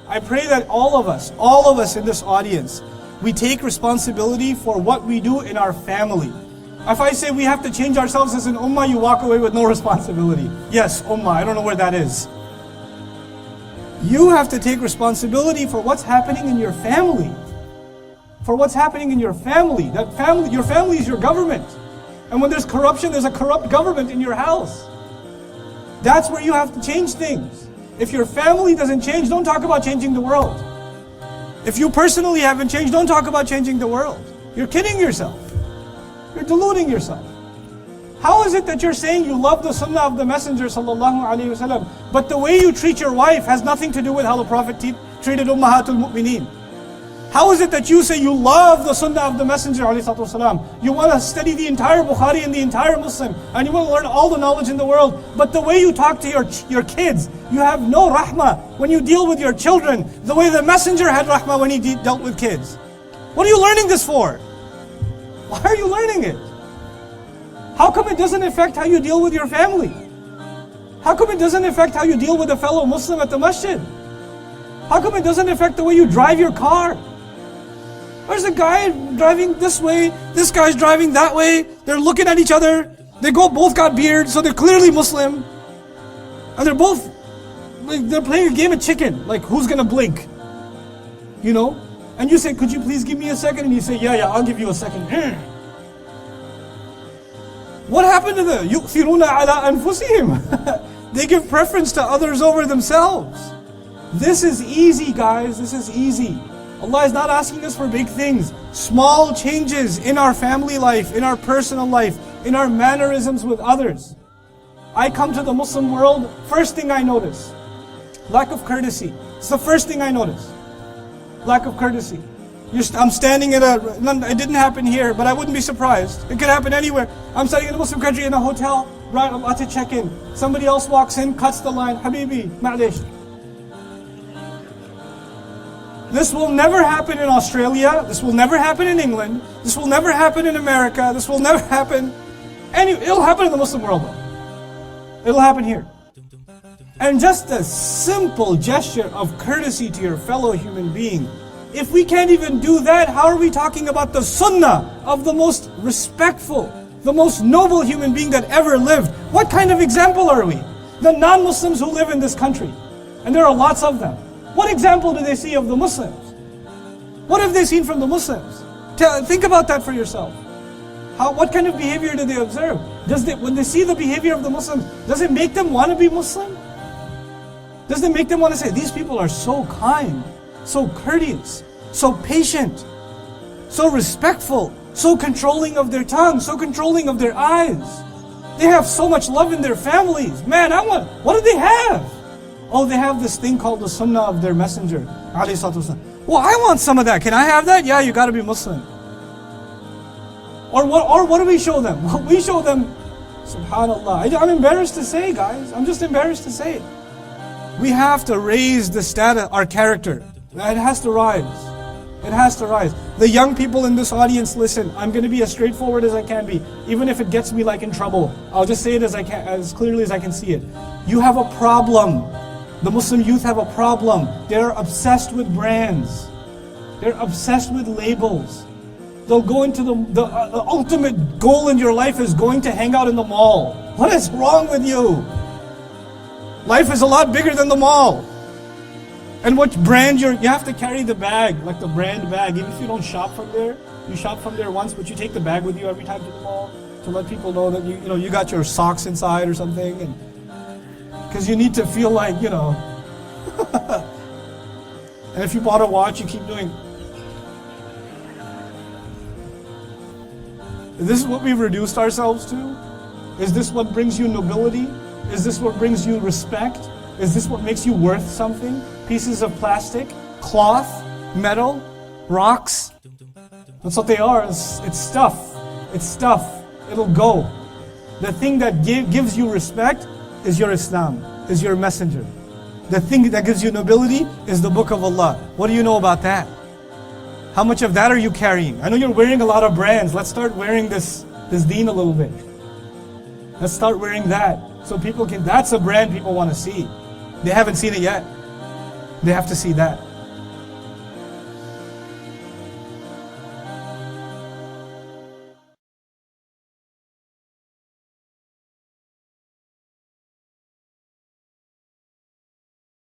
I pray that all of us in this audience, we take responsibility for what we do in our family. If I say we have to change ourselves as an ummah, you walk away with no responsibility. Yes, ummah, I don't know where that is. You have to take responsibility for what's happening in your family. For what's happening in your family. Your family is your government. And when there's corruption, there's a corrupt government in your house. That's where you have to change things. If your family doesn't change, don't talk about changing the world. If you personally haven't changed, don't talk about changing the world. You're kidding yourself. You're deluding yourself. How is it that you're saying you love the sunnah of the Messenger sallallahu alaihi wasallam, but the way you treat your wife has nothing to do with how the Prophet treated Ummahatul Mu'mineen? How is it that you say you love the sunnah of the Messenger alayhi salatu wasalam? You want to study the entire Bukhari and the entire Muslim, and you want to learn all the knowledge in the world, but the way you talk to your kids, you have no rahmah when you deal with your children, the way the Messenger had rahmah when he dealt with kids. What are you learning this for? Why are you learning it? How come it doesn't affect how you deal with your family? How come it doesn't affect how you deal with a fellow Muslim at the masjid? How come it doesn't affect the way you drive your car? There's a guy driving this way, this guy's driving that way, they're looking at each other, they both got beards, so they're clearly Muslim. And they're both, they're playing a game of chicken, like who's gonna blink? You know? And you say, could you please give me a second? And you say, yeah, I'll give you a second. What happened to the يُؤْثِرُونَ عَلَىٰ أَنفُسِهِمْ? They give preference to others over themselves. This is easy, guys. This is easy. Allah is not asking us for big things. Small changes in our family life, in our personal life, in our mannerisms with others. I come to the Muslim world, first thing I notice, lack of courtesy. It's the first thing I notice. Lack of courtesy. I'm standing at it didn't happen here, but I wouldn't be surprised. It could happen anywhere. I'm standing in a Muslim country in a hotel, right, I'm about to check in. Somebody else walks in, cuts the line, Habibi, ma'lish. This will never happen in Australia, this will never happen in England, this will never happen in America, this will never happen it'll happen in the Muslim world though. It'll happen here. And just a simple gesture of courtesy to your fellow human being. If we can't even do that, how are we talking about the sunnah of the most respectful, the most noble human being that ever lived? What kind of example are we? The non-Muslims who live in this country, and there are lots of them. What example do they see of the Muslims? What have they seen from the Muslims? Think about that for yourself. What kind of behavior do they observe? When they see the behavior of the Muslims, does it make them want to be Muslim? Does it make them want to say, these people are so kind, so courteous, so patient, so respectful, so controlling of their tongue, so controlling of their eyes. They have so much love in their families. Man, what do they have? Oh, they have this thing called the sunnah of their messenger. Well, I want some of that. Can I have that? Yeah, you got to be Muslim. Or what do we show them? Well, we show them, subhanallah. I'm embarrassed to say, guys. I'm just embarrassed to say it. We have to raise the status, our character. It has to rise. It has to rise. The young people in this audience, listen, I'm going to be as straightforward as I can be. Even if it gets me like in trouble. I'll just say it as clearly as I can see it. You have a problem. The Muslim youth have a problem. They're obsessed with brands. They're obsessed with labels. They'll go into the ultimate goal in your life is going to hang out in the mall. What is wrong with you? Life is a lot bigger than the mall. And what brand you have to carry the bag, like the brand bag. Even if you don't shop from there, you shop from there once, but you take the bag with you every time to the mall to let people know that you got your socks inside or something, and because you need to feel like And if you bought a watch, you keep doing. Is this what we've reduced ourselves to? Is this what brings you nobility? Is this what brings you respect? Is this what makes you worth something? Pieces of plastic, cloth, metal, rocks. That's what they are. It's stuff. It's stuff. It'll go. The thing that gives you respect is your Islam, is your messenger. The thing that gives you nobility is the book of Allah. What do you know about that? How much of that are you carrying? I know you're wearing a lot of brands. Let's start wearing this deen a little bit. Let's start wearing that. So people can, that's a brand people want to see. They haven't seen it yet. They have to see that.